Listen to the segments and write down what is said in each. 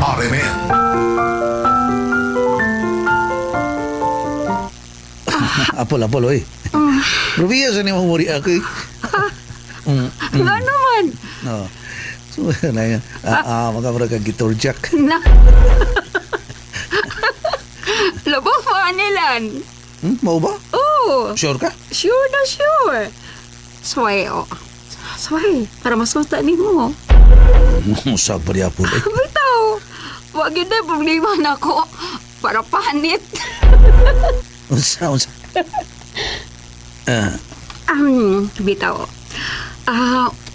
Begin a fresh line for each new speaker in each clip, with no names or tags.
RMN.
Apol, oy. Rubiya sa nimo muri ako eh.
Nga naman.
No. So, na yan. Makamura ka guitar jack.
Na. Labang maanilan.
Mau ba?
Oh,
Sure ka?
sure na sure. Sway, oh. Sway, para masuta ni mo.
Musag pa di apol eh.
Bitaw, wag yun na problema na ko. Para panit.
Unsa.
Bitaw.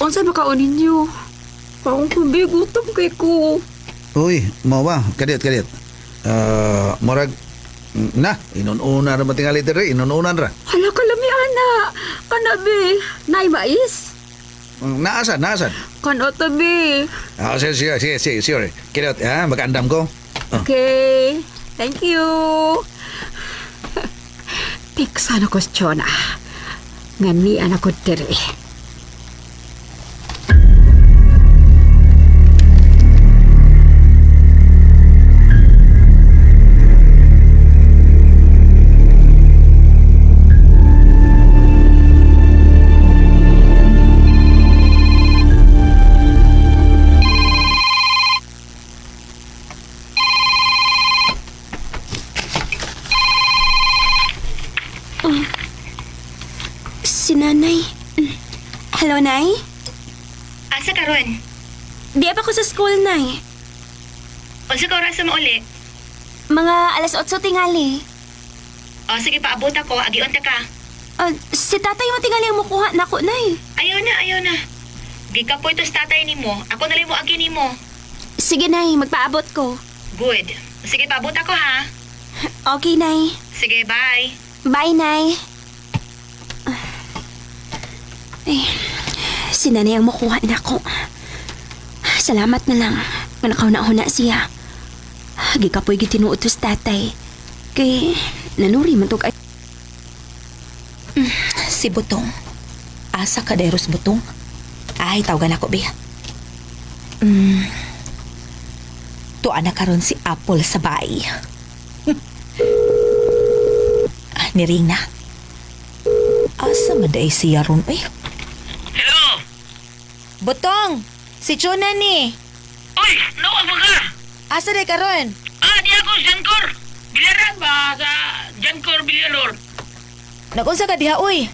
Unsa ba kaunin niyo? Parang kubigutom kay ko.
Uy, mau ba? Kadit. Murag, na, inununa na matingali dere, inununan ra.
Hala kalami, ana. Kanabi, nay mais.
Naasan?
Kanotabi.
Sige. Kadit, mag-andam ko.
Okay. Thank you. Piksa na kwestiyon ngani anak ko diri.
Si Nanay. Hello, Nay?
Asa karon?
Di pa ko sa school, Nay.
Unsa ka oras mo uli?
Mga alas 8 tingali.
O sige, paabot ako. Agion ta ka.
Si tatay mo tingali ang mukuha na ko, Nay.
Ayaw na. Di ka po ito sa tatay ni mo. Ako na lang mo agi ni mo.
Sige, Nay. Magpaabot ko.
Good. Sige, paabot ako ha.
Okay, Nay.
Sige, bye.
Bye, Nay. Ay, si Nanay ang mukuha na ko. Salamat na lang. Manakaw-na siya. Gikapoy gitinuot to sa tatay. Kay nanuri man to kay...
Si Butong. Asa ka deros Butong? Ay, tawagan ako, Bea. Tuan na karon si Apple sa bahay. Niring na. Asa man day siya ron, eh?
Hello?
Butong! Si Chuna ni.
Uy, nawag mo ka?
Asa day karon?
Di ako, Jankor. Bilaran ba sa Jankor Bilaror?
Nagunsa ka diha, uy?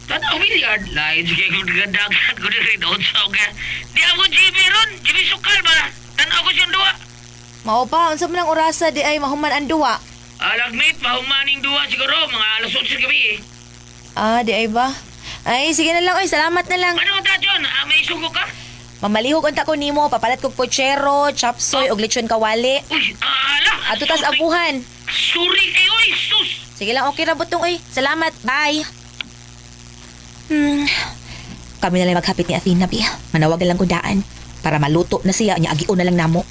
Tanaw bilyard. Lain sige kung nagadagan ko rin doon sa uga. Di ako GB ron. GB Sukal ba? Tanaw ko siyang duwa.
Mao pa, unsa man ang orasa di ay mahuman ang duwa?
Lagmate, mahumaning duwa siguro. Mga alas 11 gabi eh.
Di ay ba? Ay, sige na lang, oy, salamat na lang.
Ano ta, John? May sugo ka?
Mamalihog unta ko nimo, papalat ko pochero, chopsoy, og lechon kawali.
Uy, ala!
Ato tas abuhan.
Sorry kayo, oy, sus!
Sige lang, okay ra Butong, oy. Salamat, bye. Kami na lang maghapit ni Athena, Bia. Manawagan lang ko daan para maluto na siya, niya agion na lang namo.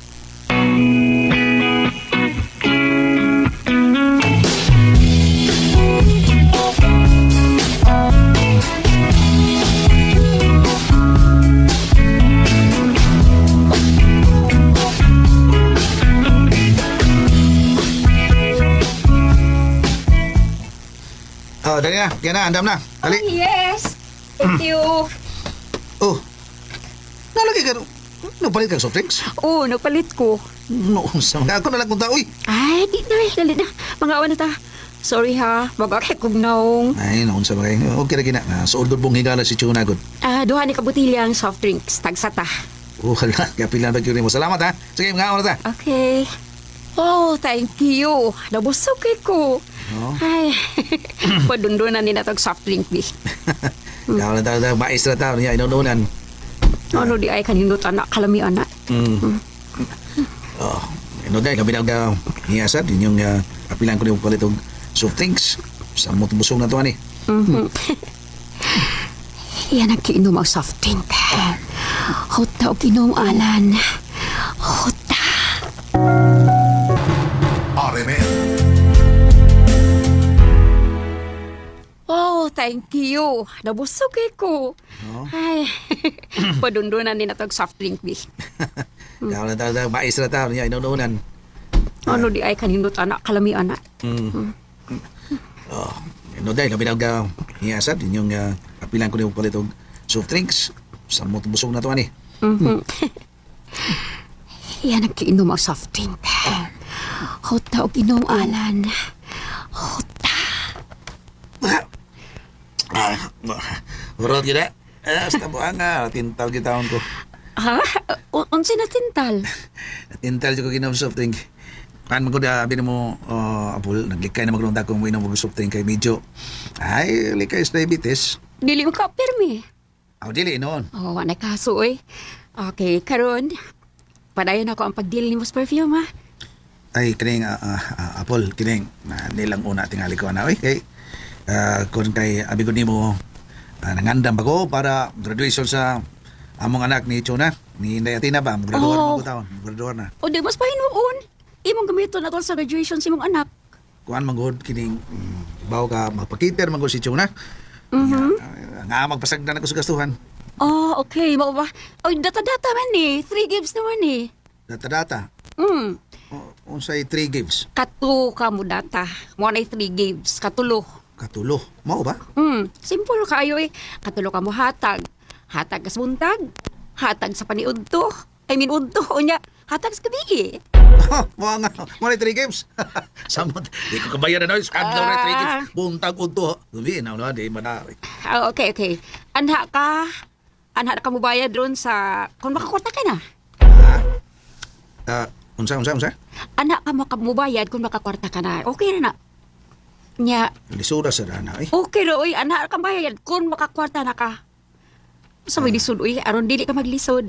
Dali na. Yan na, andam na. Dali.
Yes. Thank you.
Oh. Nalagay ka. Napalit ka soft drinks?
Oh, nagpalit ko.
No, sama. Ako na lang kung uy.
Ay, di na. Dali na. Mga awan na ta. Sorry ha. Bagakit kong naong.
Ay, naon sa mga. Okay na gina. Sa ordod mong higala si Chuna good.
Duha ni kabutilyang soft drinks. Tagsata.
Oh, hala. Kapilan ba mo. Salamat ha. Sige, mga oras ta.
Okay. Oh, thank you. Nabusog kay ko.
Oh.
Ay, padundunan ni natag soft drink di.
Kaya lang tayo maestra tayo niya inununan.
Ano di ay kanindot anak kalami anak.
Oh, ano dahil kami na hiyasad. Yun yung kapilan ko niyo palit og soft drinks. Sa mo busog na to ani.
Yan ang kiinom ang soft drink. Huta o kinom alan. Huta.
RMN.
Oh, thank Thank you. Nabusog ko.
Oh.
Ay, padundunan din natag soft drink, bi.
Kau na tayo, mais na tayo niya, inununan.
Ano di ay kanindot anak, kalami anak.
Oh, no dahil labi na hiyasad inyong kapilan ko niyo palit og soft drinks. Sa mo busog na to ani.
Yan nagkiinom ang soft drink. Hota og inom alan. Hota.
Urot gila. Basta mo nga, tintal gitawon ko.
Ha? Unsi na tintal?
Tintal ko ginom soft drink. Kan mo ko da bin mo apol naglikay na maglunta ko mo inom og soft drink kay medyo. Ay, likay sa diabetes.
Dili mo ka pirmi.
Aw dili noon.
Oh, wala kaso oy. Okay, karon. Padayon ako ang pagdili ni Mos Perfume, ha?
Ay kining apol kining na nilang una tingali ko na oy kay kun kay abigod nimo nangandam ako para graduation sa among anak ni Chona ni Dayatina ba graduar
Oh.
mo taon graduar na
O di mas pahinuon. Imong gamiton na to sa graduation si mong anak.
kuan manggod kining bawo ka magpakiter manggod si Chona nga magpasagdan ako sa gastuhan
Oh, okay. Mao ba? Oy, data-data man ni. 3 gifts naman ni.
data unsay 3 gives
Katu ka mo data. Mo na 3 gifts. Katulo.
katulo mao ba
Simple kayo eh. Katulo ka mo hatag. Hatag sa buntag. Hatag sa paniudto. I mean, udto. Unya, hatag sa gabi.
mo nga mo na 3 games samot di ko kabayan na skadlaw na 3 games buntag udto dili na di mana
Okay, okay. Anha ka. Anha na ka mo bayad ron sa... Kung makakwarta ka na.
unsa
Anak ka makamubayad kung makakwarta ka na. Okay na na. Nya,
lisura sa dana eh
okay ro, uy. Anak ka bayad kung makakwarta na ka. Sa may lisod, uy. Aron dili ka maglisod.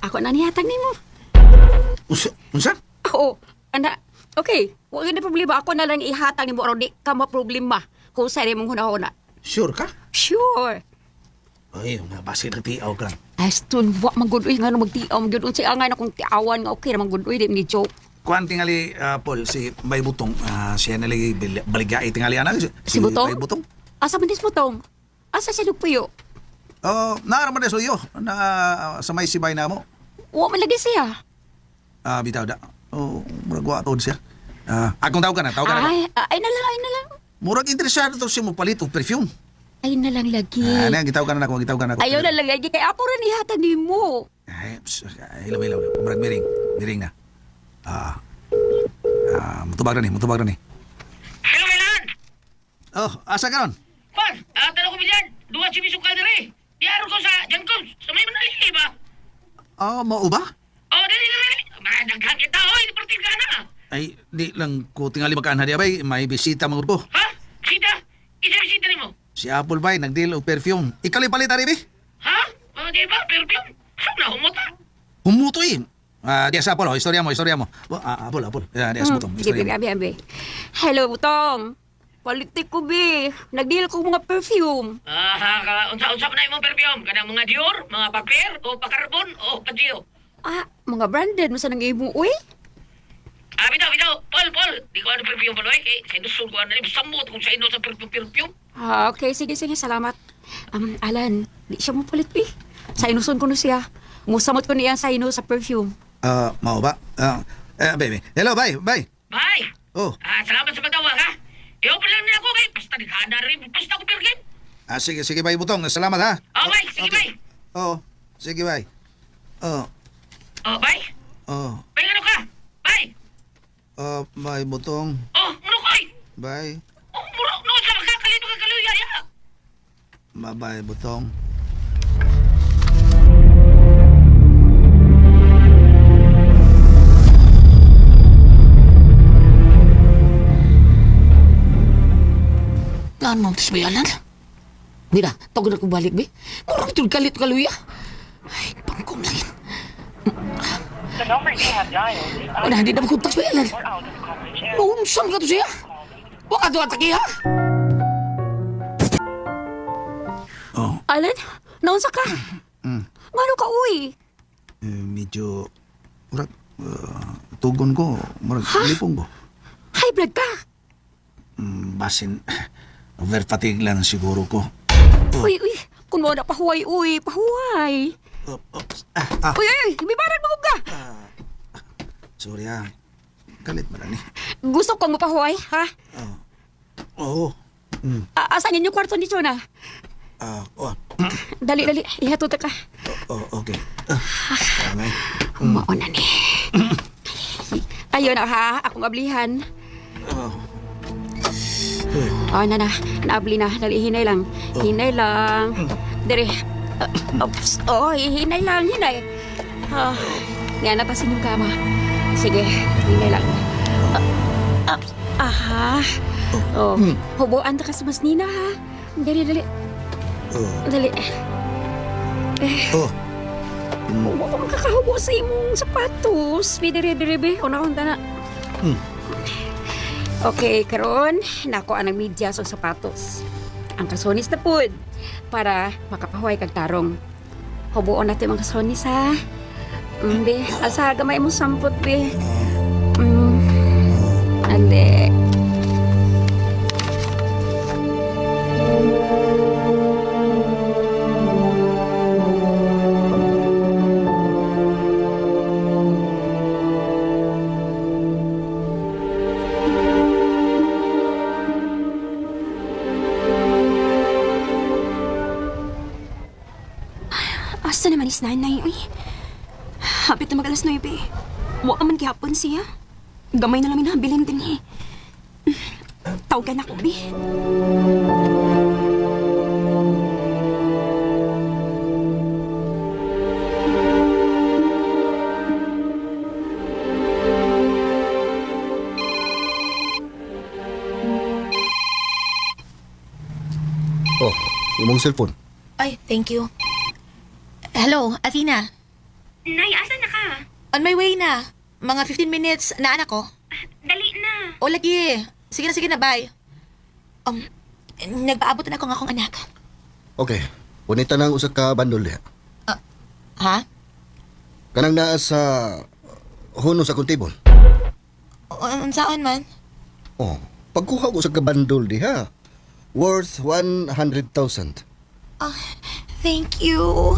Ako na nihatag ni mo.
unsa
Oo, anak. Okay, wala na problema. Ako na lang ihatag ni mo. Aron di ka maproblema. Kung sa'yo mong hunahuna.
sure ka
Sure.
ay nga basi nagtiaw ka lang
As tun, wak magudoy nga no magtiaw. Magyudon siya nga na kung tiawan nga okay na magudoy. Di ni joke.
kuan tingali Paul si Bay Butong siya nalagi baligya tingali ana
Si Butong?
Bay Butong
Asa man dis mo tong? Asa siya nagpuyo?
naaraman na suyo na sa may sibay na mo
Wa man lagi siya.
bitaw da murag wa tod siya akong tawag ka na
Ay na lang, ay na lang.
murag interesado to siya mo palit og perfume
Ay na lang lagi.
ano gitaw ka na ako gitaw ka na ako
Ayaw na lang lagi. Kaya ako rin ihatan ni mo.
ay ilaw murag miring na mutubag na ni
Hello, Milan!
asa ka ron
Pan, tanong ko biyan. Duwa si Misukal diri. Diaro ko sa Jancos. Sa may manali ba?
mao ba
Oh, dili. Madaghan kita, oy. Deportive ka na.
ay di lang ko tingali makaan hadi bay may bisita mangud ko
Ha? Sita? Isa bisita ni mo?
si Apple bay nagdeal og perfume ikali palit ari bi
Ha? Di ba? Perfume? Saan na humota?
humutoy diya sa Apple istorya mo Apple diya sa butong
Sige,
istorya mo
abi. Hello, Butong. Politik ko, bi. Nagdeal ko mga perfume.
Unsa-unsa na imong perfume? Kanang mga Dior, mga Paper, o Pakarbon, o Pagio?
Mga branded. Masa nang imo, uy?
Bitaw. Paul. Di ko ano perfume pa, loy. Kay sa inusul ko ano. Samot kung sa ino sa perfume.
Okay, sige. Salamat. Alan, di siya mo palit, bi. Sa inusun ko na siya. Musamot ko niya sa ino sa perfume.
mao ba baby hello bye
Bye!
oh
Salamat sa pagtawag, ha? Iyo pa lang niya ako, kay basta nagkana rin. Basta ko perfume.
sige bye butong salamat ha
Bye. Sige, bye.
sige bye
Bye. Bye, ano ka? Bye.
bye butong
Ano koy?
bye
Muro, no, sa makakalito ka kaluya, ya.
bye butong
Ano, tis bayanan? Mira, tawag na ko balik, be. Murang tul kalit kaluya. Ay, pangkong lang yan.
The number you have dialed is
Wala, hindi na makuntas bayanan.
or out of coverage area.
Maunsan ka to siya. Huwag ka to atake, ha?
Alan, naunsa ka? Ngano ka, uy?
medyo murag tugon ko murag lipong ko
High blood ka?
basin Over fatigue lang siguro ko.
Uy, kung mo na pahuway, pahuway. Uy, may barang mo ka.
Sorry ah. Galit mo na ni.
Gusto ko mo pahuway, ha?
Oo.
Asan yung kwarto ni Chona? Dali, ihatod ka.
Okay. Tangay.
Mauna ni. Ayun na ha, akong ablihan. Naabli na. Dali, hinay lang. Hinay lang. Dere. Oops. Hinay lang. Yan, natasin yung kama. Sige, hinay lang. Hubuan ta ka sa mas nina, ha? Dali. Dali. Huwag ka makakahubo sa imong sapatos. Dere, be. Una-unta na. Okay, karon nako ang media sa sapatos. Ang kasonis na pud para makapahuay kag tarong. Hubuon natin mga kasonis, ha? Be, asa gamay mo sampot, be. Ande.
Asa naman is nanay, uy. Hapit na mag-alas 9. Wa man gihapon siya. Gamay na lang minabilin din eh. Tawagan ako, bi.
Oh, imong cellphone.
Ay, thank you. Hello, Athena.
Nay, asa na ka?
On my way na. Mga 15 minutes na anak ko.
Dali na.
O, lagi. Sige na, bye. Nagpaabot na ako ng akong anak.
Okay, punita nang usa ka bandol diha.
Ha?
Kanang naa sa huno sa kuntibon.
Saan man?
Oh, pagkuha ko sa ka bandol diha. Worth 100,000.
Thank you.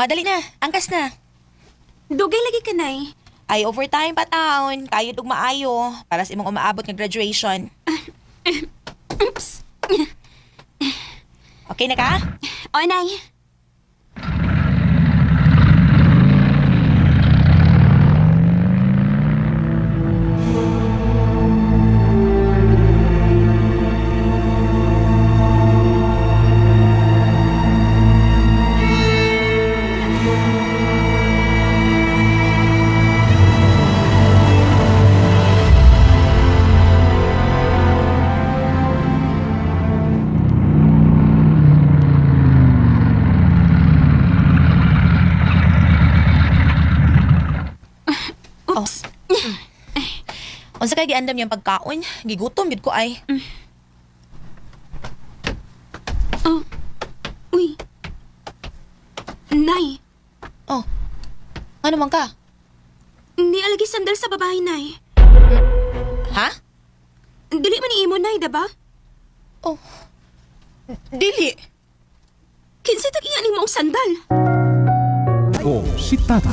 Dali na. Angkas na.
Dugay lagi ka, nay.
Ay, overtime pa taon. Kayod ug maayo. Para sa imong umaabot ng graduation.
Oops.
Okay na ka?
O, nay.
Unsa kay giandam yung pagkaon? Gigutom gid ko ay.
Uy. Nay.
Oh. Ano man ka?
Hindi alagi sandal sa babae, nay.
Ha?
Dili man ni imo, nay, diba?
Oh. Dili.
Kinsa tag-iya ni mo ang sandal?
Oh, si Tata.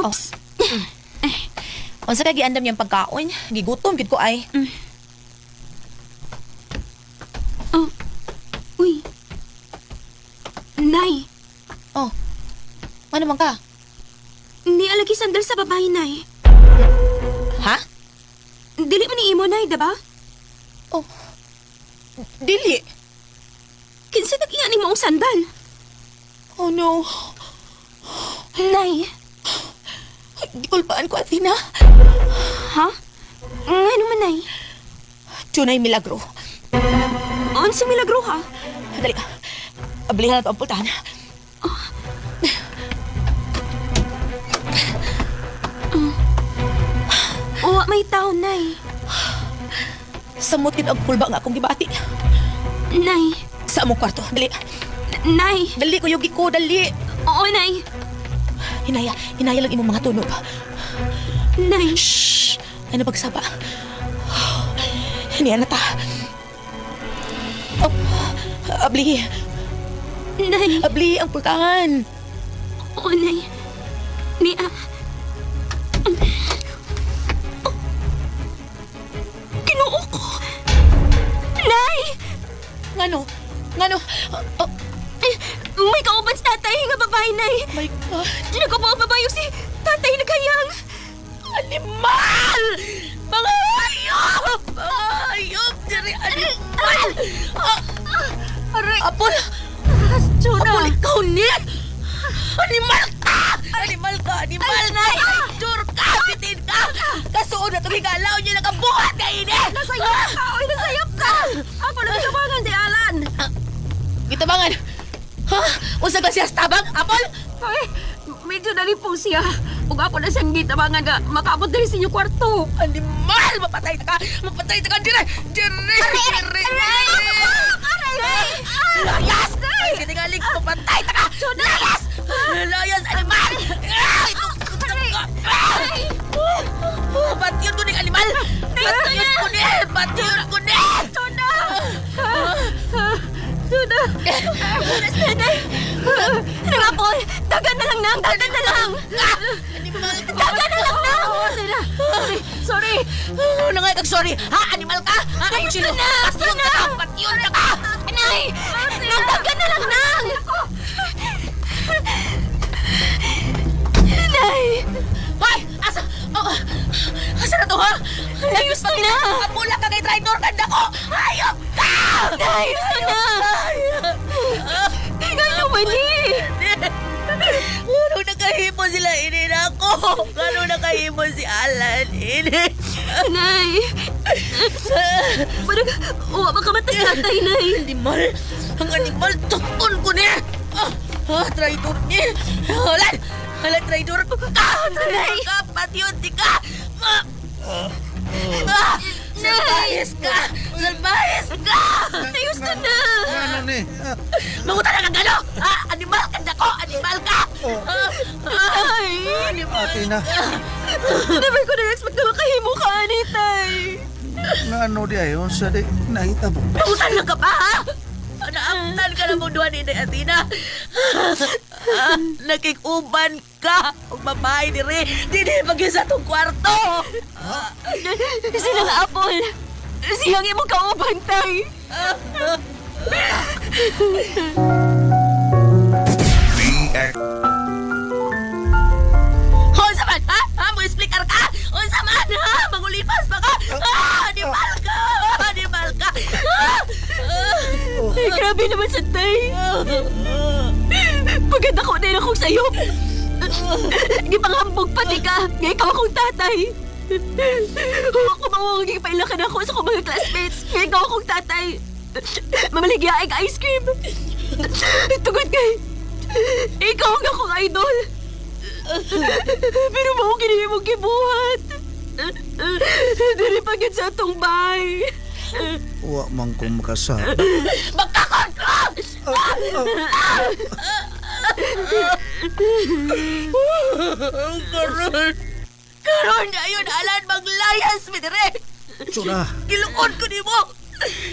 Oops.
Unsa kay giandam yung pagkaon? Gigutom gid ko ay.
Uy. Nay.
Oh. Ano man ka?
Hindi alagi sandal sa babae, nay.
Ha?
Dili man ni imo, nay, diba?
Oh. Dili.
Kinsa nag-iya ni moong sandal?
Oh no.
Nay,
Gipulpaan ko, Athena.
ha? Nga naman, Nay.
Tunay milagro.
Unsang milagro, ha?
Dali. Abilihan na ito ang pultahan.
Uwa may tao, Nay.
Samutin ang pulba nga akong gibati.
Nay.
Sa among kwarto. Dali.
Nay.
Dali ko yung ko. Dali.
Oo, Nay.
Hinaya lang imong mga tunog.
Nay.
Shhh! Ano pagsaba? Hiniya na ta. Oh, abli.
Nay.
Abli ang pultahan.
Oo, Nay. Nia. Kinuo ko. Nay!
Ngano? Oh,
May kauban sa tatay nga babae, Nay.
my God.
Nagkabaw babayo si tatay nagkayang.
Animal! Mga hayop! Mga hayop! Diri, animal!
Aray!
Apol!
Juna!
Apol, ikaw ni! Animal ka! Animal ka! Animal na! Jur ka! Bitin ka! Kasuod na tumigalaw niya nakabuhat ka ini!
Nasayap ka! Oy, nasayap ka! Ako nagtabangan di Alan!
Gitabangan! Ha? Unsa ka siya tabang? Apol?
Ay, medyo nalipong siya. Kung ako na siyang gitabangan nga, makabot dali sa inyong kwarto.
Animal! Mapatay ta ka! Mapatay ta ka! Dire! Dire! Dire! Layas! Siningaling mapatay ta ka! Layas! Layas! Animal! Batyon ko ni animal! Batyon ko ni! Batyon ko ni!
Juna! Nangapol! Dagan na lang nang! Dagan na lang!
Animal!
Dagan na lang nang!
Sorry! Nangay kag sorry! Ha? Animal ka? Ha? Ay, sino? Batyon ka ka! Batyon ka ka!
Nay! Dagan na lang nang! Nay!
Hoy! Asa? Oh, asa na to, ha?
Ayos na na!
Kapula ka kay traitor kanda ko! Hayop ka!
Ayos na na! Gano'n mali!
Gano'n nakahimo sila ini na ako? Gano'n nakahimo si Alan ini?
Nay! Parang uwa makamatay tatay, Nay!
Animal! Ang animal! Tukon ko niya! Traitor niya! Alan! Alan, traitor ka! Traitor ka! Patyonti ka! Salbayes ka! Salbayes ka!
Ayos na na!
Ano ni?
Mangutan na kang gano! Animal ka na ko! Animal ka!
Tay!
Athena,
Never ko na-expect na makahimo ka, ani, Tay!
nga ano di ayon sa di nakita mo.
Mangutan na ka pa, ha? Naamtan ka na mo duwan ni Athena. Nakikuban ka! Ang babae ni Re! Dili pag sa itong kwarto!
Sila nga, Apol! Siyang imong kauban, Tay!
Unsa man, ha? Mo explicar ka? Unsa man, ha? Mangulipas pa ka? Animal ka! Animal ka!
Ay, grabe naman sa Tay! Paganda ko na akong sayo! Gipanghambog pati ka! Nga ikaw akong tatay! Ako mawaging pailakan ako sa mga classmates! Nga ikaw akong tatay! Mamaligya ay ice cream! Tugod kay... Ikaw ang akong idol! Pero mo kini mong gibuhat! Dili pagod sa atong bahay!
Wa man ko makasab.
Magkakon ka! Karon na yun, Alan, maglayas, Midire!
Tsura,
Giluon ko ni mo!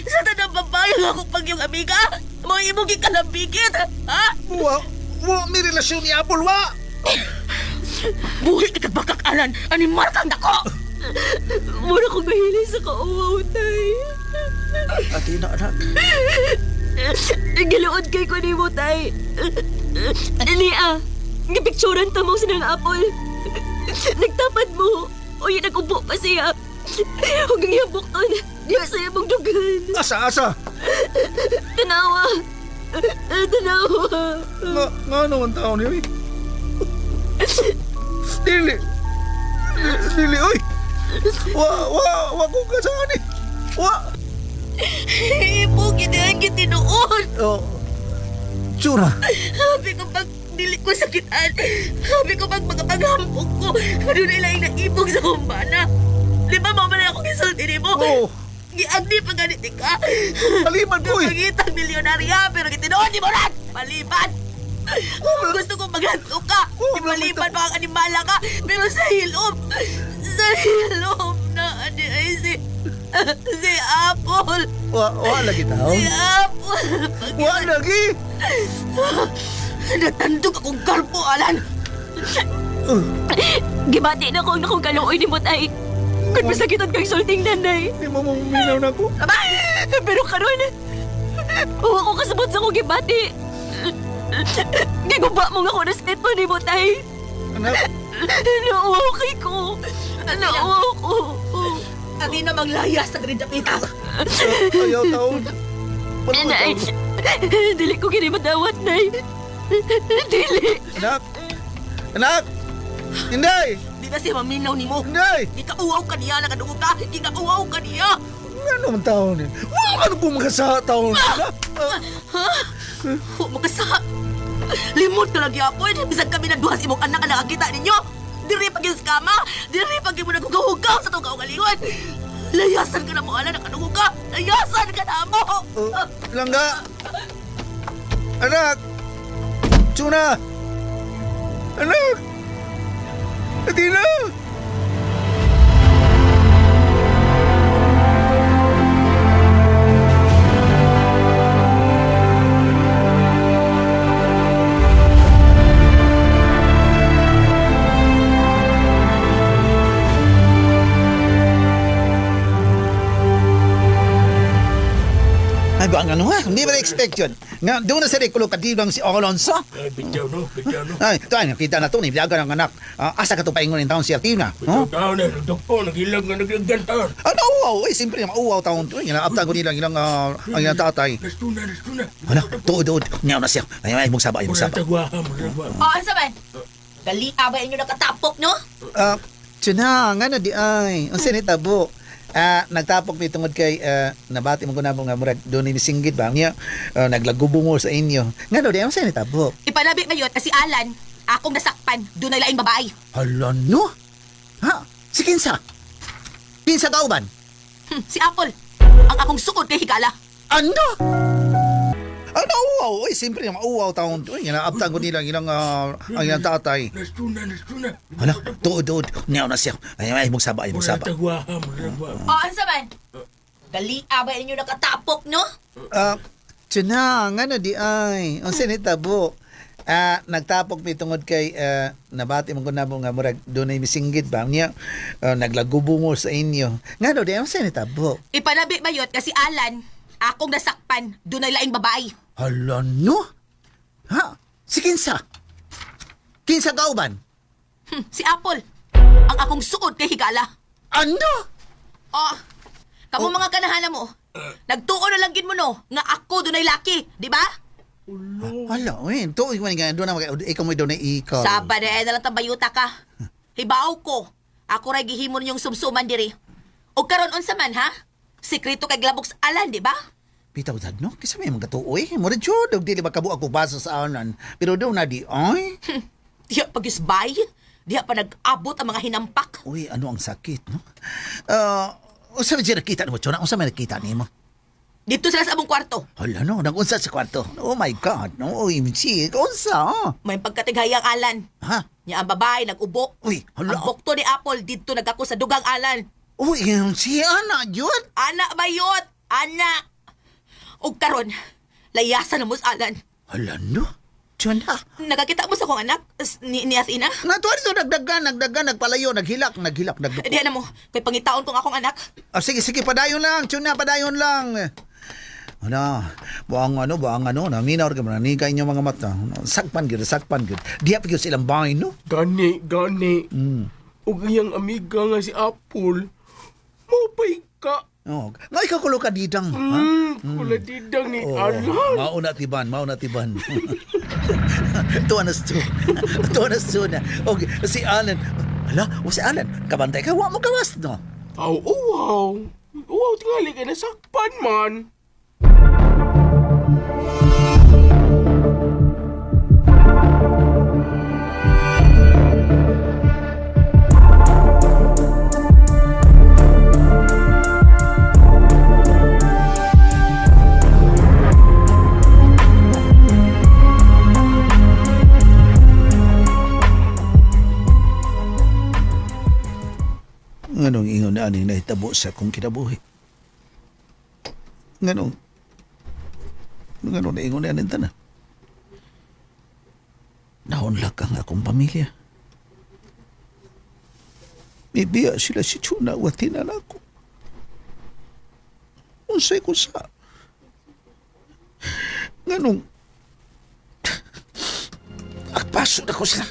Sa tanang babae nga ako pag yung amiga! Mga imong ikalambigit, ha?
wa mi relasyon ni Apple, wa!
Buhi kita bakakalan! Animal kang dako!
Mura kong mahilig sa kauwaw, Tay!
Athena, anak.
Giluod kay ko ni mo, Tay! Nia, gipicturan ta mo sinang Apple! Nagtapad mo! O yung nag-ubo pa siya! Huwag ang yabok ton! Diya sa'yo mong dugan!
Asa, asa!
Tanawa. Tanawa.
Nga naman tao niyo eh. Dili. Dili, oy. Wa ko kasaan eh. Wa.
Ibo, ginahan kitinoon.
Oh. Tsura.
Habi ko pag dili ko sakitan. Habi ko pag magpaghampog ko. Ano na ilang naibog sa kumbana. Di ba mamala ako kisulti ni mo?
Oo.
Giagdi pa ganit ka.
Maliban ko eh.
Pagitang milyonarya pero kitinoon di mo rin. Maliban. Gusto ko maglanto ka. Maliban pa ang animala ka. Pero sa hilom na ano ay si Apple.
Wa lagi tao.
Si Apple.
Wa lagi.
Natandog akong karpo, Alan.
Gibati na ko ang akong kaluoy ni Mutay. Kung masakitan kang sulting nanay.
Di mo mong minaw na ko.
Aba!
Pero karon, huwag ko kasabot sa akong gibati. Giguba mo nga ako na statement ni Mutay.
Anak.
Nauwakay ko. Nauwa ko.
Ati na maglaya sa grinjapita.
Ayaw taon.
Nay, dili ko kini madawat, Nay. Dili.
Anak. Anak. Hinday.
Di ba siya maminaw ni mo?
Hinday.
Di ka uwaw ka niya, nakadungog ka. Di ka uwaw ka niya.
Ano man taon eh. Ano kung magkasa taon?
Huwag mo kasa. Limot ka lagi ako. Bisag kami na duhas imong anak ang nakakita ninyo. Diri pag yung skama. Diri pag yung mo naghugaw-hugaw sa itong kaugalingon. Layasan ka na mo, Alan. Nakadungog ka. Layasan ka na mo.
Langga. Anak. Tsuna. Anak. Atina. Ay, ba ang ano ha? Hindi ba na-expect yun? Nga, doon na sa rekulo katibang si Alonso.
Ay, bitaw no.
Ay, ito ay, nakita na ito, nibiyaga ng anak. Asa ka ito paingon ng taon si Artina?
Bitaw taon na, nagdokpo, nagilag na naglagyan taon.
Ano, uwaw? Eh, siyempre, mauwaw taon ito. Inaaptan ko nilang ilang tatay.
Nastuna.
Ano, tuod. Ngayon na siya. Ay, mong saba, mong saba.
Tagwaham.
O, ano saman? Dali abay inyo nakatapok, no?
Tsuna, nga na di ay. Ang sinitabo. Nagtapok mi tungod kay nabati mo ko na nga murag doon ni singgit ba niya naglagubungo sa inyo. Nga do di ang sinitabo.
Ipanabi ba yun kasi Alan, akong nasakpan, doon na laing babae.
Hala no? Ha? Si Kinsa? Kinsa kauban?
Si Apple, ang akong suod kay Higala.
Ano? Ano, uwaw? Uy, siyempre, mauwaw taon to. Inaaptan ko nilang ilang tatay.
Nastuna.
Hala, tuod. Ngayon na siya. Ay, mong saba, mong saba.
Tagwaham.
O, ano saman? Dali abay inyo nakatapok, no?
Tsuna, nga na di ay. Ang sinitabo. Nagtapok mi tungod kay nabati mo ko na nga murag doon ay misinggit ba niya naglagubungo sa inyo. Nga do di ang sinitabo.
Ipanabi ba yun kasi Alan, akong nasakpan, doon na laing babae.
Hala no? Ha? Si Kinsa? Kinsa kauban?
Si Apple, ang akong suod kay Higala.
Ano?
Oh, kamo mga kanahanan mo, nagtuo na lang gin mo no, nga ako doon ay laki, di ba?
Hala, tuoy man nga doon na ikaw mo doon na ikaw.
Saba na lang tambayuta ka. Hibaw ko, ako ray gihimo ninyong sumsuman diri. O karon unsa man ha? Sekreto kay glabok sa Alan, di ba?
Bitaw dad no? Kisa may mga tuoy. Mura jud og dili makabu ako basa sa anan. Pero daw na di ay.
Diha pagisbay, diha pa nag-abot ang mga hinampak.
Uy, ano ang sakit, no? Unsa man siya nakita mo, Chona? Unsa man nakita nimo?
Dito sila sa among kwarto.
Hala no, nag-unsa sa kwarto. Oh my God, no? Uy, si, unsa?
May pagkatighayang Alan.
Ha?
Niya ang babae nag-ubo.
Uy, hala.
Ang bukto ni Apple dito nagako sa dugang Alan.
Uy, si Ana, yun?
Anak bayot! Anak! O karon, layasan na mo sa Alan.
Hala no? Chona?
Nakakita mo sa akong anak? Ni Asina?
Natuwa dito, nagdagan, nagpalayo, naghilak.
Diyan na mo, kay pangitaon kong akong anak.
Sige, padayon lang, Chona, padayon lang. Ano, buang naminaw ka mo, nanika inyong mga mata. Sakpan gud. Diya pa silang bahay, no?
Gani. O gayang amiga nga si Apple, mapay ka.
Oh, nga ikaw kulo ka didang. Ha?
Kula didang ni
Oh,
Alan.
mauna tiban. Tuwa na na. Okay, si Alan. Hala, si Alan. Kabantay ka, wa mo gawas, no?
Aw, wow. Wow, tingali ka nasakpan man.
Nganong ingon na aning nahitabo sa akong kinabuhi. Nganong na ingon na aning tanan. Nahunlak ang akong pamilya. Nibiya sila si Chuna o tinan ako. Unsay ko sa... Nganong... Agpaso na ko sila.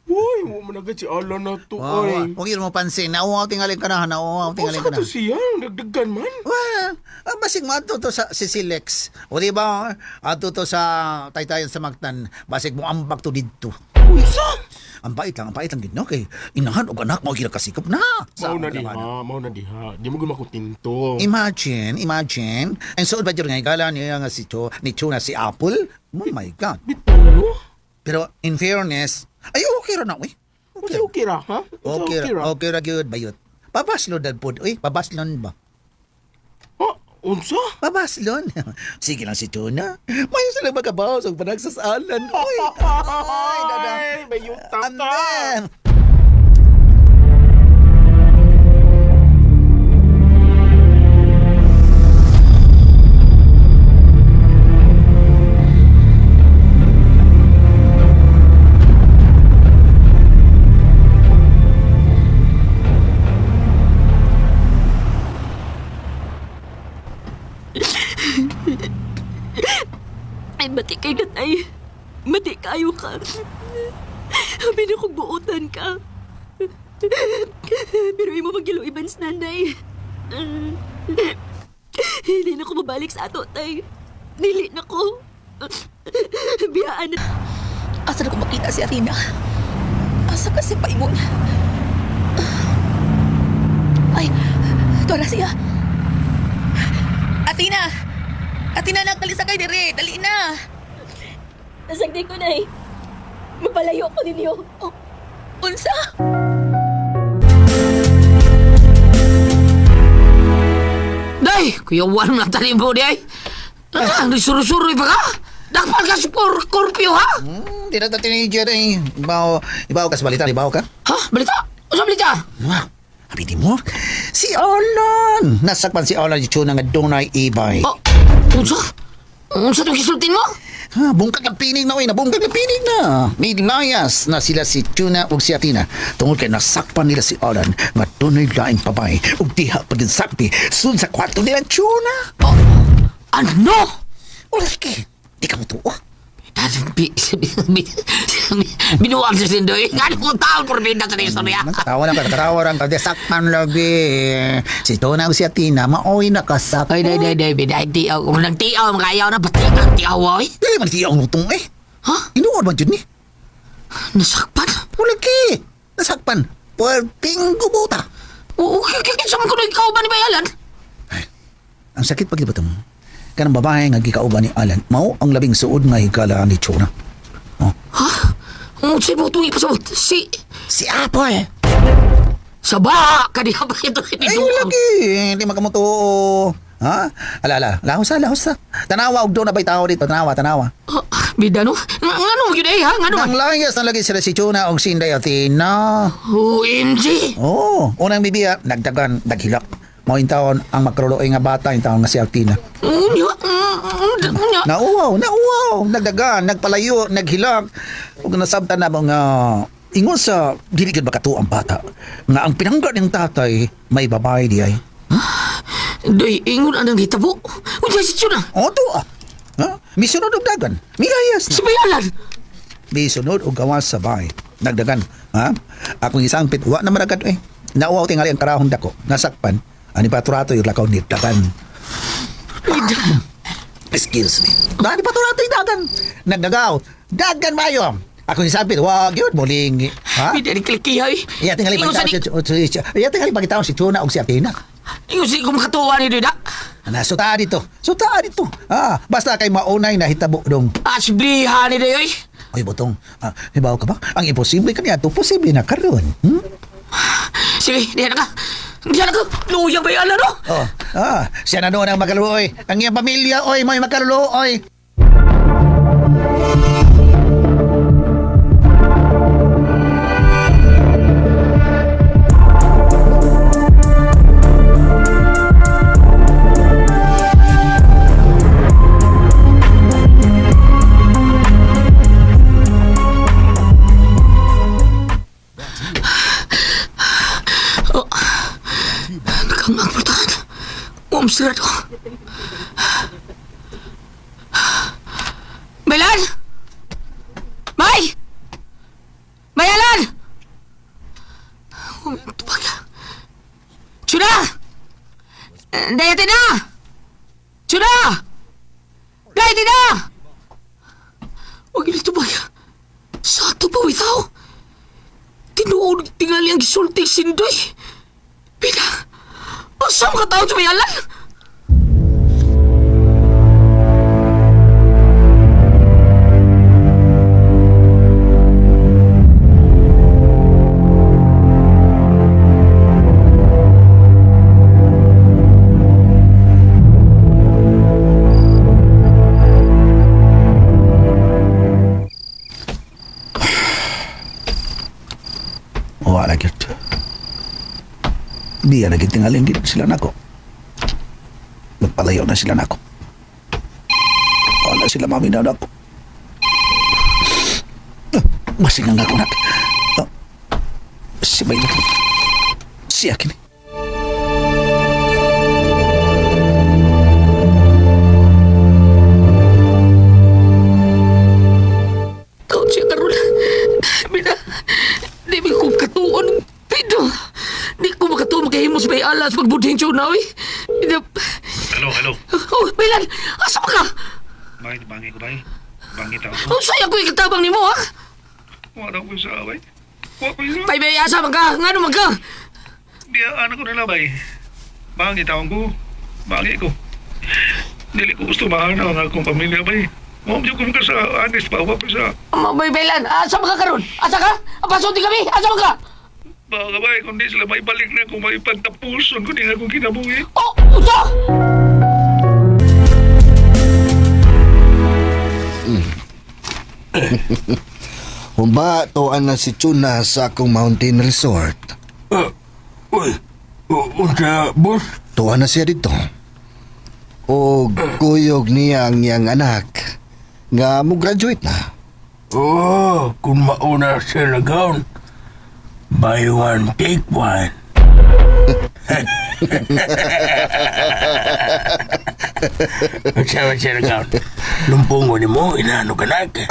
Uy, mo managad si Alan na to, ay.
Huwag yun mo pansin. Nauwaw tingalin ka na.
O sa to siya, nagdagan man.
Well, basig mo ato to sa si Silex. O di ba, ato to sa taytayan sa Magtan. Basig mo ambak to dito.
Unsa?
Ang bait lang gid no kay inahan og anak mo gira kasikop na.
Mao na diha. Di mo gumakutinto.
Imagine. And so ba jud nga igala niya nga si Chuna si Apple? Oh my God.
Bitulo?
Pero in fairness, ay okay ra na, uy.
Okay ra, ha?
Okay ra gyud bayot. Pabaslon dad pod, uy, pabaslon ba?
Unsa?
Pabaslon. Sige lang si Chuna. Mayo sila magabaw sa panagsasalan. Uy.
Ay, bayuta ka.
Amen.
Ay, mati kay gatay. Mati kayo ka. Habi na kong buutan ka. Pero imo magiluiban sa nanay. Hindi na ko mabalik sa ato, tay. Dili na ko. Biyaan na.
Asa na ko makita si Athena? Asa kasi pa imon? Ay, tuwa na siya. Athena! Athena, nagkalisakay dire. Dali na.
Nasagdi ko na eh. Mapalayo ko ninyo.
Oh, unsa?
Day, kuyawan mo na tanin mo, day. Ang suru-suru pa ka? Dakpal ka si Scorpio, ha?
Di na ta teenager eh. Ibaw ka sa balita, ibaw ka?
Ha? Balita? Ano balita?
Wow. Habi mo, si Alan. Nasakpan si Alan yung Chuna nga dunay ibay.
Oh, unsa? Unsa itong kisultin mo?
Ha, bungkag ng pinig na, uy. Nabungkag ng pinig na. May layas na sila si Chuna o si Athena. Tungkol kay nasakpan nila si Alan nga dunay laing pabay. Ug diha pa din sakpi sun sa kwarto nila Chuna.
Oh, ano?
Ulas ki, di ka mo tuwa.
Binuwag sa sindoy. Ano kong taon por binda sa istorya?
Katawa lang ka. Sakpan lagi. Si Chuna o si Athena, maoy nakasakpan.
Ay, day, tiyaw. Kung nagtiyaw, makayaw na, pati ang tiyaw, ay.
Dili man siya ang lutong eh.
Ha?
Inuod man dyan ni.
Nasakpan?
Wala ki. Nasakpan. Puwerting gubuta.
Oo, saan ko na ikaw ba ni Bayalan?
Ang sakit paglibat mo. Kanang babae nga gikauban ni Alan, mao ang labing suod nga higala ni Chuna. Oh.
Ha? Ang si mo itong ipasabot? Si
Apple.
Saba! Kaniya ba ito?
Ay, lagi. Hindi makamuto. Ha? Ala. Lahos sa. Tanawa, og doon na ba'y tao dito? Tanawa.
Bida, no? Ano mo yun eh, ha? Ano?
Ang layas na lagi sila si Chuna og si Inday Athena.
OMG!
Oh, unang bibiya, nagdagan, naghilak. Mao in taon ang makruloy nga bata in taon nga si Athena. Nauwaw, nagdagan, nagpalayo, naghilak. Ug nasabtan na mga ingon sa dili gid makato ang bata nga ang pinangga ning tatay may babae di ay.
Day, ingon anang hitabo. Unsa si Chuna?
O to ah. Ha? Misunod og dagan. Milayas
Si
na.
Bayalan!
Misunod og gawas sa bahay. Nagdagan. Ha? Akong isang pitwa na maragad eh. Nauwaw tingali ang karahong dako. Nasakpan. Ani paturato yung lakaw ni dagan. Excuse me. Ani paturato yung dagan. Nagdagaw. Dagan mayo. Ako ni sabi, wag yun, muling. Ha?
Pida ni klikihay.
Iya tingali
Ingon sa
pagitaon si Chuna og si Athena.
Ingon sa ko makatuwa ni Dida.
Sutaan dito. Basta kay maunay na hitabo dong.
Asbliha ni Dayoy.
Ay, Butong, hibaw ka ba? Ang imposible kaniya to, posible na karon.
Sige, diyan na ka. Diyan na ka. Luyang ba yan, ano?
Siya na doon ang magaluoy. Ang iyang pamilya, oy, may magaluoy.
Magputahan. Umsirado. Maylan! May! Mayalan! Umintubag. Chuna! Dayati na! Chuna! Dayati na! Huwag initubag. Sa ato pa witaw. Tinuod tingali ang gisulti sindoy. Pina! Masa mo katawad sa mayalan?
Wala gyud. Di na gitingalin din sila nako. Nagpalayo na sila nako. Wala sila maminaw nako. Masingang ako nak. Si May na. Si Akin.
Taon siya karoon. Bina, di ba ko katuon? Pido. Di ko makatuon makahimos may alas magbuding Chuna, oy.
Hello.
Oh, Maylan, asa ka?
Bakit bangi ko ba eh? Bangi tao
Oh, saya ko ikatabang ni mo, ha?
Wala ko sa away. Wala ko sa...
Pay may asa man ka, nga naman ka.
Di anak ko na labay. Bangi taong ko. Bangi ko. Dili ko gusto mahana ang akong pamilya ba eh. Huwag ko ka sa anis pa. Huwag ko sa...
Maylan, asa man ka karoon? Asa ka? Apasunti kami, asa man ka?
Baka ba eh, kundi sila may balik na kung may pantapuson ko din akong kinabuhi.
Oh, usa!
Humba, toan na si Chuna sa akong mountain resort.
Unsa, boss?
Toan na siya dito. O kuyog niya ang iyang anak nga mo graduate na.
Oh, kung mauna siya na gown. Buy one, take one. Sama siya na gown. Lumpungo ni mo, inaano ka na ka.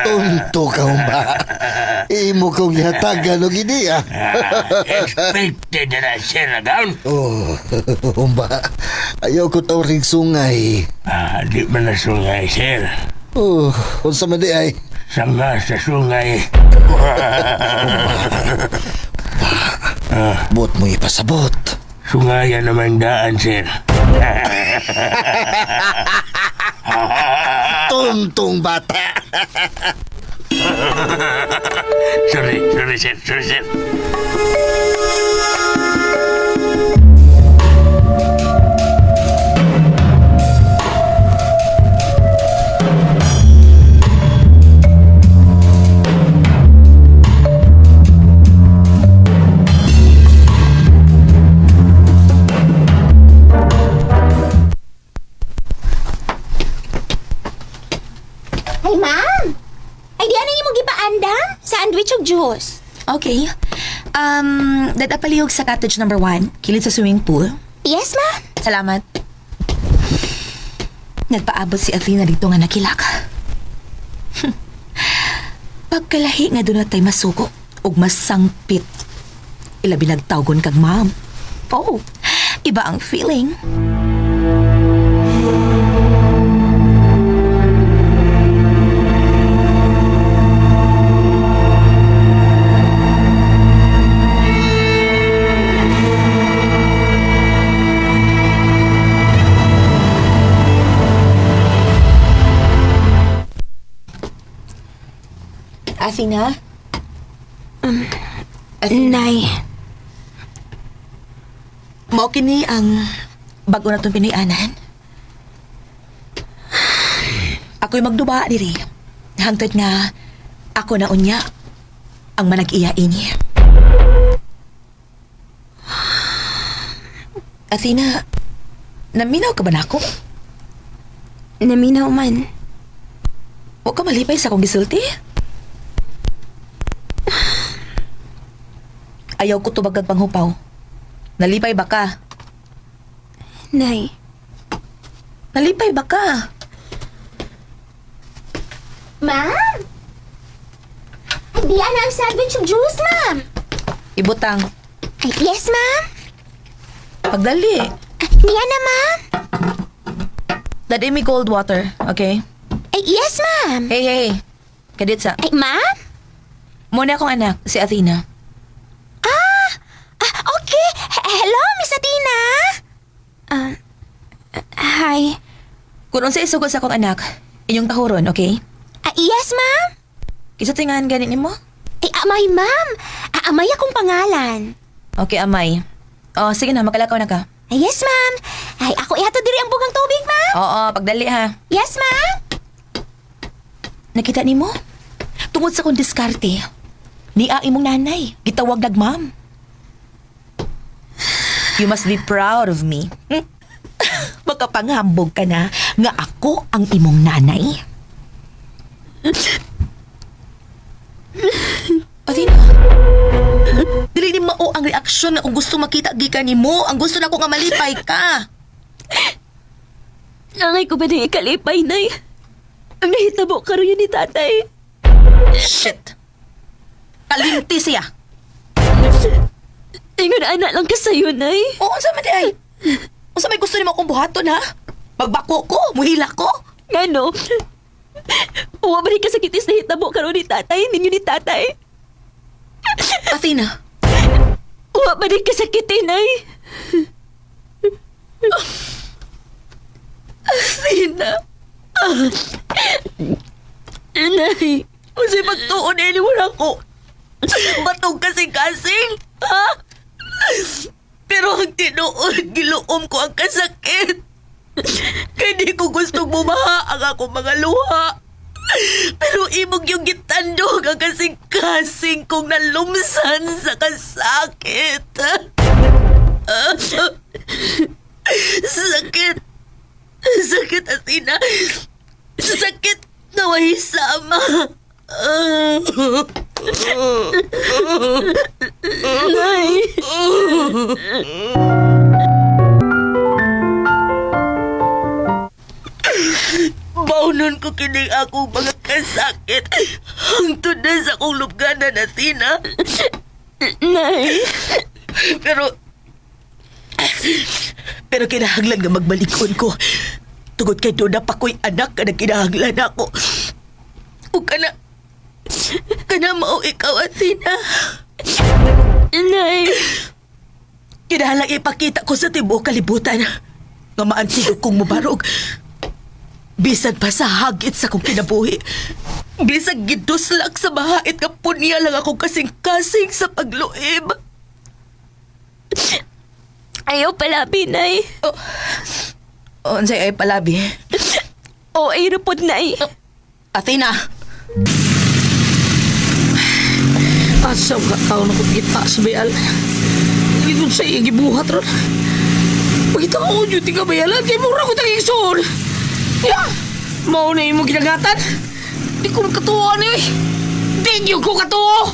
Tonto ka, Humba. Imo kong ihatagan o gini, ah.
Expected na siya na gown.
Oh, Humba. Ayaw ko tawring sungay.
Di man na sungay, sir.
Oh, unsa man di ay?
Sanga sa sungay.
Bot mo ipasabot.
Sungayan naman daan, sir.
Tontong bata.
Sorry, sir.
Ay, ma'am! Ay, di ano yung mong gipaandam? Sandwich o juice?
Okay. Dadapalihog sa cottage number 1, kilid sa swimming pool.
Yes, ma'am.
Salamat. Nagpaabot si Athena dito nga nakilak. Pagkalahi nga doon tayo masuko ug masangpit. Ilabi nagtawgon kag ma'am. Oh, iba ang feeling. Athena?
Nay,
Mao kini ang bago na itong pinianan. Ako'y magduba diri. Hangtod nga ako na unya ang manag-iya ini. Athena, naminaw ka ba na ako?
naminaw man.
Huwag ka malipay sa akong gisulti. Ayaw ko tubagag panghupaw. Nalipay ba ka?
Nay,
Nalipay ba ka?
Ma'am? Hindi na ang sandwich yung juice, ma'am.
Ibutang.
Ay, yes, ma'am.
Pagdali.
Hindi na, ma'am.
Dadi mi cold water, okay?
Ay, yes, ma'am.
Hey. Kaditsa.
Ay, ma'am?
Muna akong anak, si Athena.
Okay. Hello, Miss Athena.
Hi.
Kung unsa isugod sa akong anak, inyong tahuron, okay?
Yes, ma'am.
Kisa tingahan ganin mo?
Ay, amay, ma'am. Amay akong pangalan.
Okay, amay. Oh, sige na, makalakaw na ka.
Ay, yes, ma'am. Ay, ako ihato diri ang bugang tubig, ma'am.
Oo, pagdali ha.
Yes, ma'am.
Nakita ni mo? Tungod sa kong diskarte, ni imong nanay, gitawag nagmam. You must be proud of me. Makapangambog ka na nga ako ang imong nanay. Athena, dili ni mao ang reaksyon na kung gusto makita gikan nimo, ang gusto na ko nga malipay ka.
Angay ko ba na ikalipay, Nay? Ang nahitabo ka rin ni tatay.
Shit. Kalimti siya.
Ingon anak lang ka sa'yo, Nay.
Oo, unsa man di ay? Unsa may gusto nimo akong buhaton ha? Magbako ko, muhila ko.
Ngano? Uwa ba rin kasakitis na hitabo ka rin ni tatay, ninyo ni tatay?
Athena.
Uwa ba rin kasakitin, Nay?
Athena.
Nay.
Unsay pagtuon ni wala ko. Batog kasing-kasing. Ha? Pero ang tinuod, giluom ko ang kasakit. Kaya di ko gustong bumaha ang akong mga luha. Pero imog yung gitandog ang kasing-kasing kong nalumsan sa kasakit. Sakit. Sakit, Athena. Sakit na may sama.
Nay.
Baunon ko kining akong mga kasakit. Hangtod na sa akong lubganan, Athena.
Nay.
Pero kinahanglan nga magbalikon ko. Tugod kay doon na pa ko'y anak ka na kinahanglan ako. O kana mao ikaw, Athena.
Nay.
Kinahanglan ipakita ko sa tibuok kalibutan nga maantigog kong mubarog. Bisan pa sa hagit sa kong kinabuhi. Bisan giduslak sa mahait nga punya lang ako kasing-kasing sa pagluib.
Ayaw palabi, Nay.
Unsay ay palabi?
O ay rapod, Nay.
Athena!
Asaw ka tao na kong kita sa bayal. Hindi sa iya gibuhat ron. Pagkita ko yun yung bayalan, kaya mura ko tag-iison. Yeah. Mau na yung mga ginagatan. Di ko makatuwa niyo eh. Di nyo ko katuwa.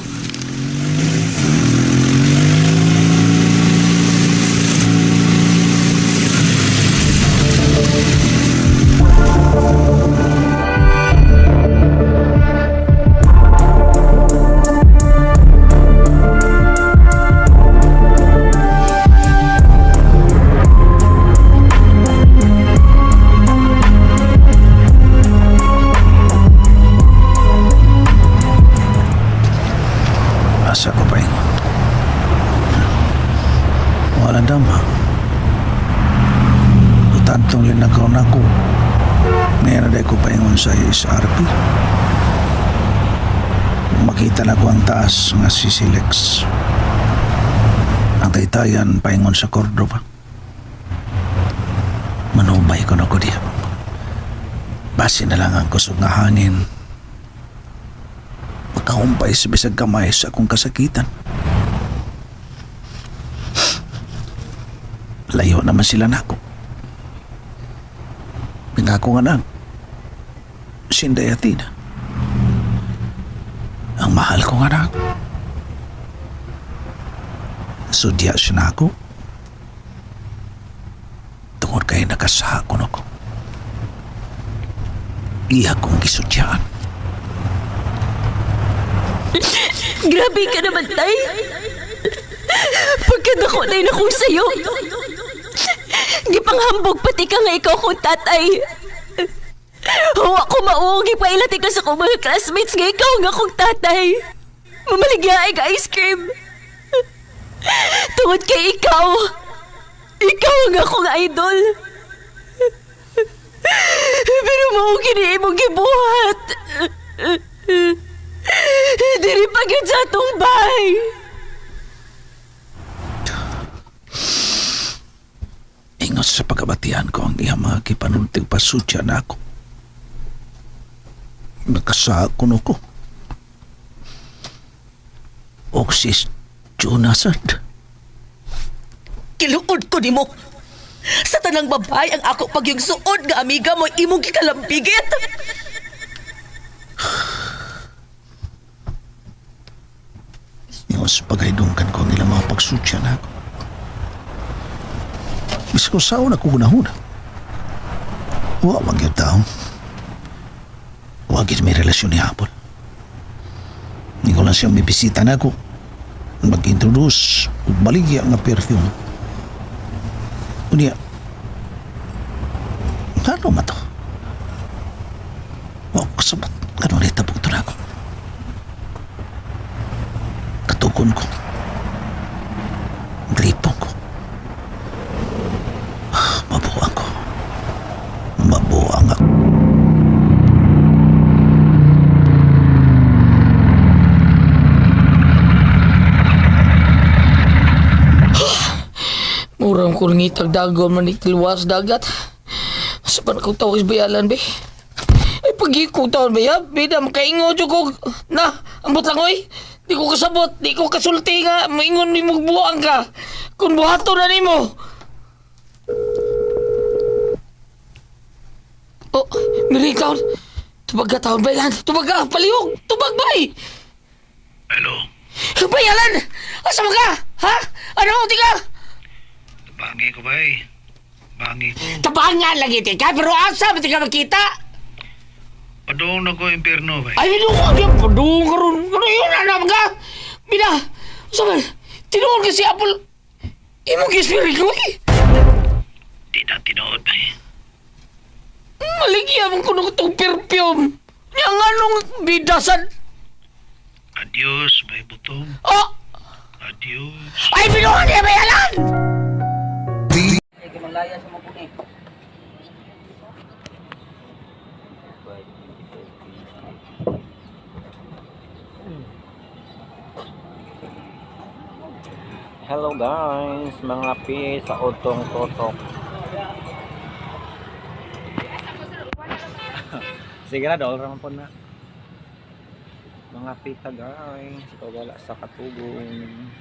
wala dama. Tantong linagaw na ko. Ngayon na ko paingon sa SRP. Makita na ko ang taas nga si Silex. Ang taytayan paingon sa Cordova. Manubay ko na ko diya. Basi na lang ang kusog nga hangin. Makahumpay sa bisag kamay sa akong kasakitan. Layo naman sila na ako. Pingako nga lang, Sinday Atina. Ang mahal ko nga na ako. Sudya siya na ako. Tungod kayo nakasaha ko na ko. Iya kong gisudyaan.
Grabe ka naman, tay. Pagkadako na yun akong sayo. Gipanghambog pati ka nga ikaw kong tatay. Huwa ko mauugi pa ilati ka sa kong mga classmates nga ikaw nga kong tatay. Mamaligyaay ka ice cream. Tungod kay ikaw. Ikaw nga akong idol. Pero mauugi ni imong gibuhat. Diri pagod sa atong bahay.
Ingot sa pagkabatian ko ang iyang mga kipanunting pasudya na ako. Nakasaha ko no ko. O si Jonasad.
Kiluod ko nimo. Sa tanang babay ang ako pag yung suod nga amiga mo imong gikalambigit.
Ingot sa paghaidungkan ko ang ilang mga pagsudya na ako. Bis ko saan ako gunahuna. Huwag yung tao. Huwag may relasyon ni Apple. Hindi ko lang siyang may bisita na ako. Mag-introduce o baligya nga perfume. Unya, ano ma to? Huwag ko sabot. Ano na itabog to na ako. Katukon ko. Gripong ko. Mabuang ko. Mabuang ako.
Murang ko ngitag dagon man itilwas dagat. Sa pa akong tawag bayalan, be. Ay, pag-ikaw taon, be, ha? Bida, makaingo dyan ko. Na, ambot lang, oy. Di ko kasabot, di ko kasulti nga. Maingon ni mo buwang ka. Kung buhato na ni mo. Oh, Miri taon. Tubag ka taon, bayalan. Tubag ka, palihog. Tubag, bay.
Hello?
Bayalan! Asa mo ka? Ha? Ano, tika?
Bangi ko ba eh? Bangi ko.
Tabahan nga lagi, tika. Pero asa, ba't ka makita?
Padung na ko impyerno ba?
Ay, padung ka ron. Ano yun, anak ka? Bina, sabi, tinuod ka si Apple. Imong kispirit ko eh.
Di na tinood ba eh?
Maligyan ko nung itong perfume. Yang anong bidasan.
Adios, may butong.
Oh!
Adios.
Ay, binuhan niya bayalan!
Hello guys, mga pi sa Utong Totok. Sige na, dollar naman po na. Mga pita guys, wala sa katugong.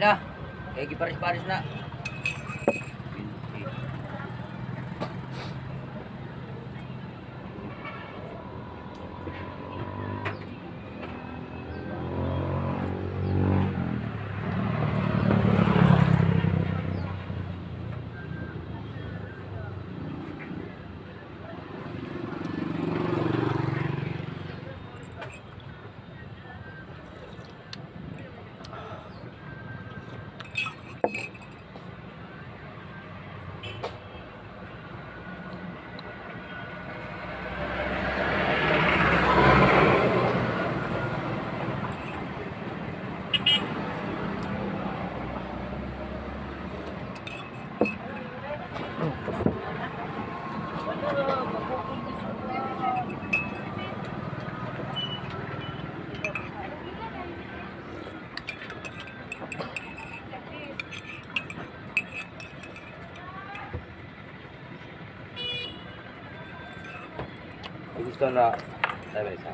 na. Kaya giparis-paris na. Gusto na tayo isa.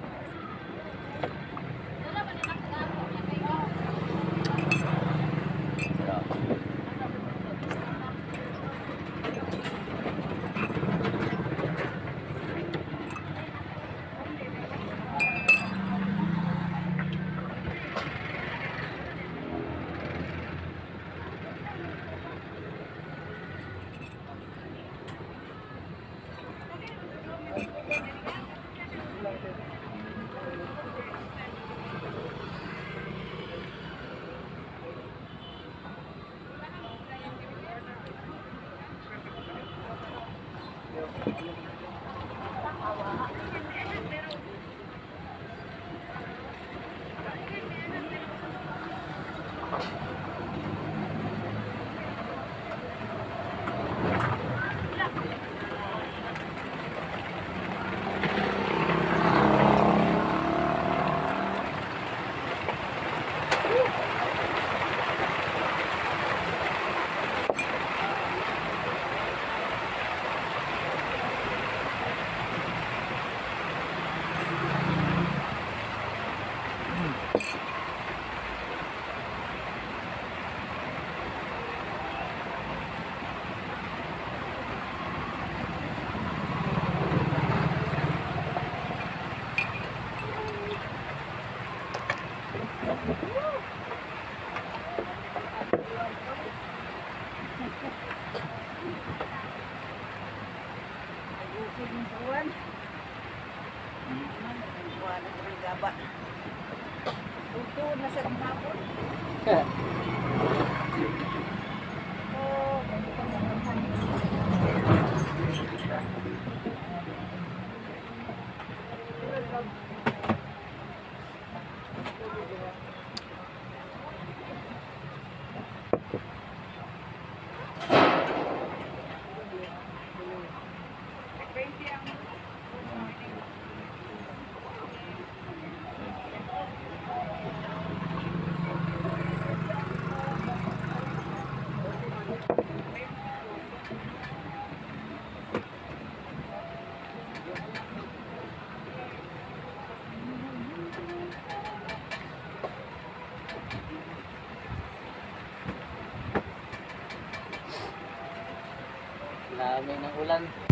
Dami ng ulan.